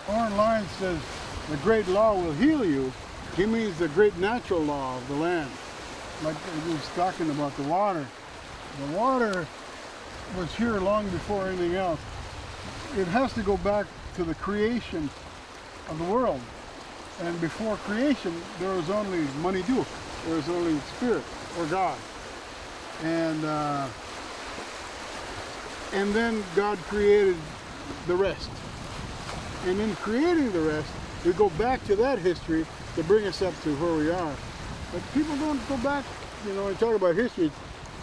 Oren Lyons says the great law will heal you. He means the great natural law of the land. Like he was talking about the water. The water was here long before anything else. It has to go back to the creation of the world. And before creation, there was only Manidu. There was only Spirit or God. And then God created the rest. And in creating the rest, we go back to that history to bring us up to where we are. But people don't go back, and talk about history.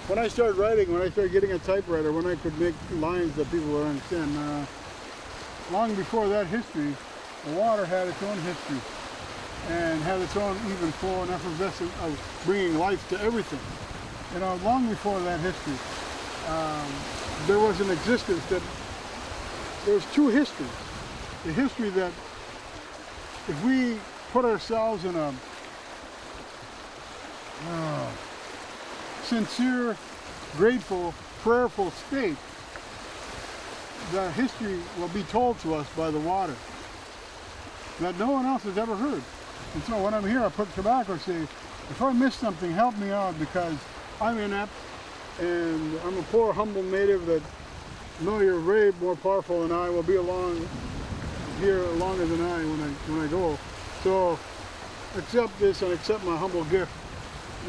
When I started writing, when I started getting a typewriter, when I could make lines that people would understand, long before that history, the water had its own history and had its own even flow and effervescence of bringing life to everything. Long before that history, there was an existence that, there's two histories. The history that if we put ourselves in a sincere, grateful, prayerful state, the history will be told to us by the water that no one else has ever heard. And so when I'm here, I put tobacco and say, if I miss something, help me out, because I'm inept and I'm a poor, humble native that know you're way more powerful than I, will be along here longer than I when I go. So accept this and accept my humble gift,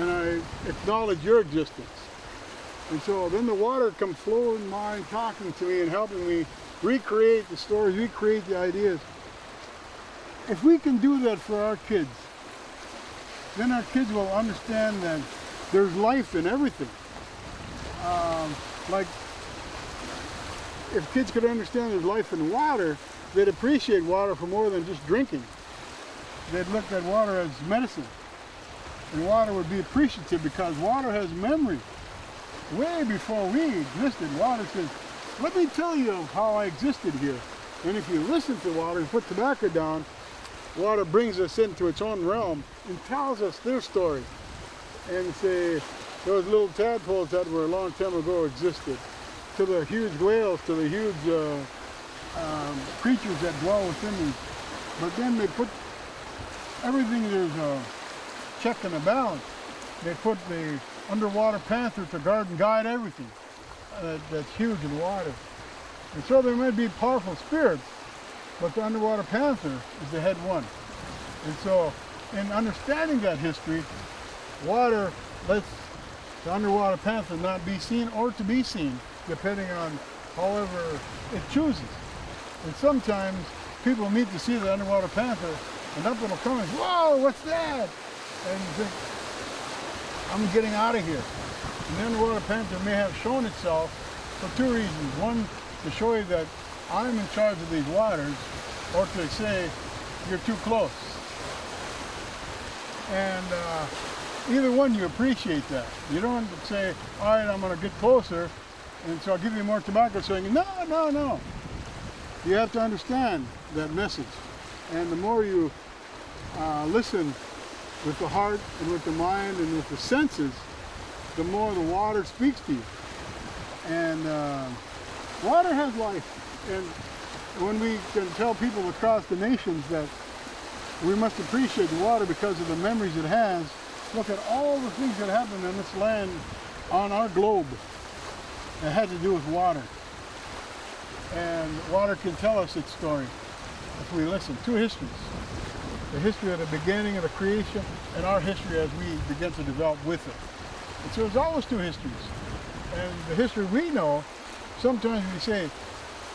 and I acknowledge your existence. And so then the water comes flowing by, talking to me and helping me recreate the stories, recreate the ideas. If we can do that for our kids, then our kids will understand that there's life in everything. Like, if kids could understand there's life in water, they'd appreciate water for more than just drinking. They'd look at water as medicine. And water would be appreciative because water has memory. Way before we existed, water says, let me tell you of how I existed here. And if you listen to water and put tobacco down, water brings us into its own realm and tells us their story. And say, those little tadpoles that were a long time ago existed, to the huge whales, to the huge creatures that dwell within them. But then they put everything, there's a check and a balance. They put the underwater panther to guard and guide everything that's huge in water. And so there might be powerful spirits, but the underwater panther is the head one. And so in understanding that history, water lets the underwater panther not be seen or to be seen, depending on however it chooses. And sometimes people meet to see the underwater panther, and up it'll come and, whoa, what's that? And you think, I'm getting out of here. And the underwater panther may have shown itself for two reasons. One, to show you that I'm in charge of these waters, or to say, you're too close. And either one, you appreciate that. You don't say, all right, I'm going to get closer, and so I'll give you more tobacco. So you, no, no, no. You have to understand that message. And the more you listen with the heart and with the mind and with the senses, the more the water speaks to you. And water has life. And when we can tell people across the nations that we must appreciate the water because of the memories it has, look at all the things that happened in this land, on our globe, that had to do with water. And water can tell us its story if we listen. Two histories. The history of the beginning of the creation and our history as we begin to develop with it. And so there's always two histories. And the history we know, sometimes we say,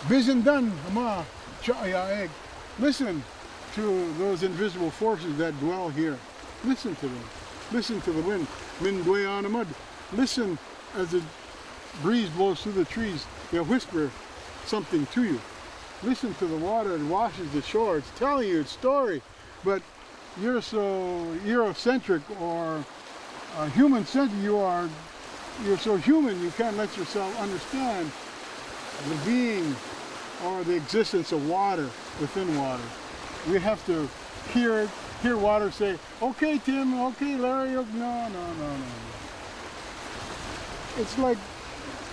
Bizindan ama cha'aya'eg. Listen to those invisible forces that dwell here. Listen to them. Listen to the wind. Min mud. Listen as the breeze blows through the trees. They'll whisper something to you. Listen to the water that washes the shore. It's telling you its story. But you're so Eurocentric or human-centered. You're so human you can't let yourself understand the being or the existence of water within water. We have to hear water say, okay, Tim, okay, Larry, no. It's like,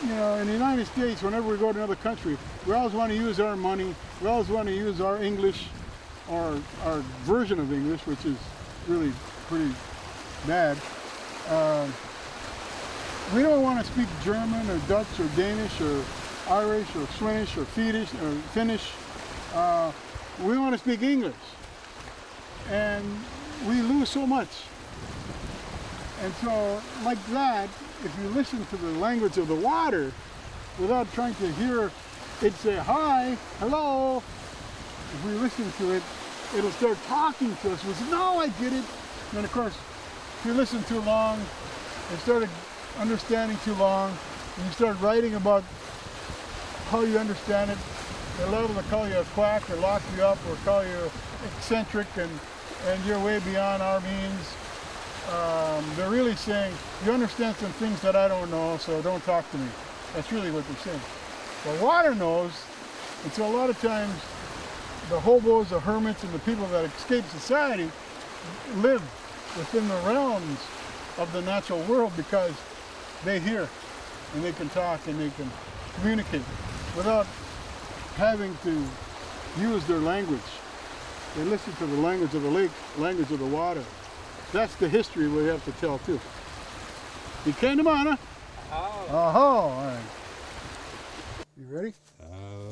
in the United States, whenever we go to another country, we always want to use our money we always want to use our English, or our version of English, which is really pretty bad. We don't want to speak German or Dutch or Danish or Irish or Swedish or Finnish. We want to speak English. And we lose so much. And so, like that, if you listen to the language of the water, without trying to hear it say hi, hello, if we listen to it, it'll start talking to us. We'll say, no, I get it. And of course, if you listen too long, and started understanding too long, and you start writing about how you understand it, they're liable to call you a quack or lock you up or call you eccentric and you're way beyond our means. They're really saying, you understand some things that I don't know, so don't talk to me. That's really what they're saying. Well, water knows, and so a lot of times the hobos, the hermits, and the people that escape society live within the realms of the natural world because they hear and they can talk and they can communicate without having to use their language. They listen to the language of the lake, language of the water. That's the history we have to tell too. You came to mana? Oh. All right. You ready?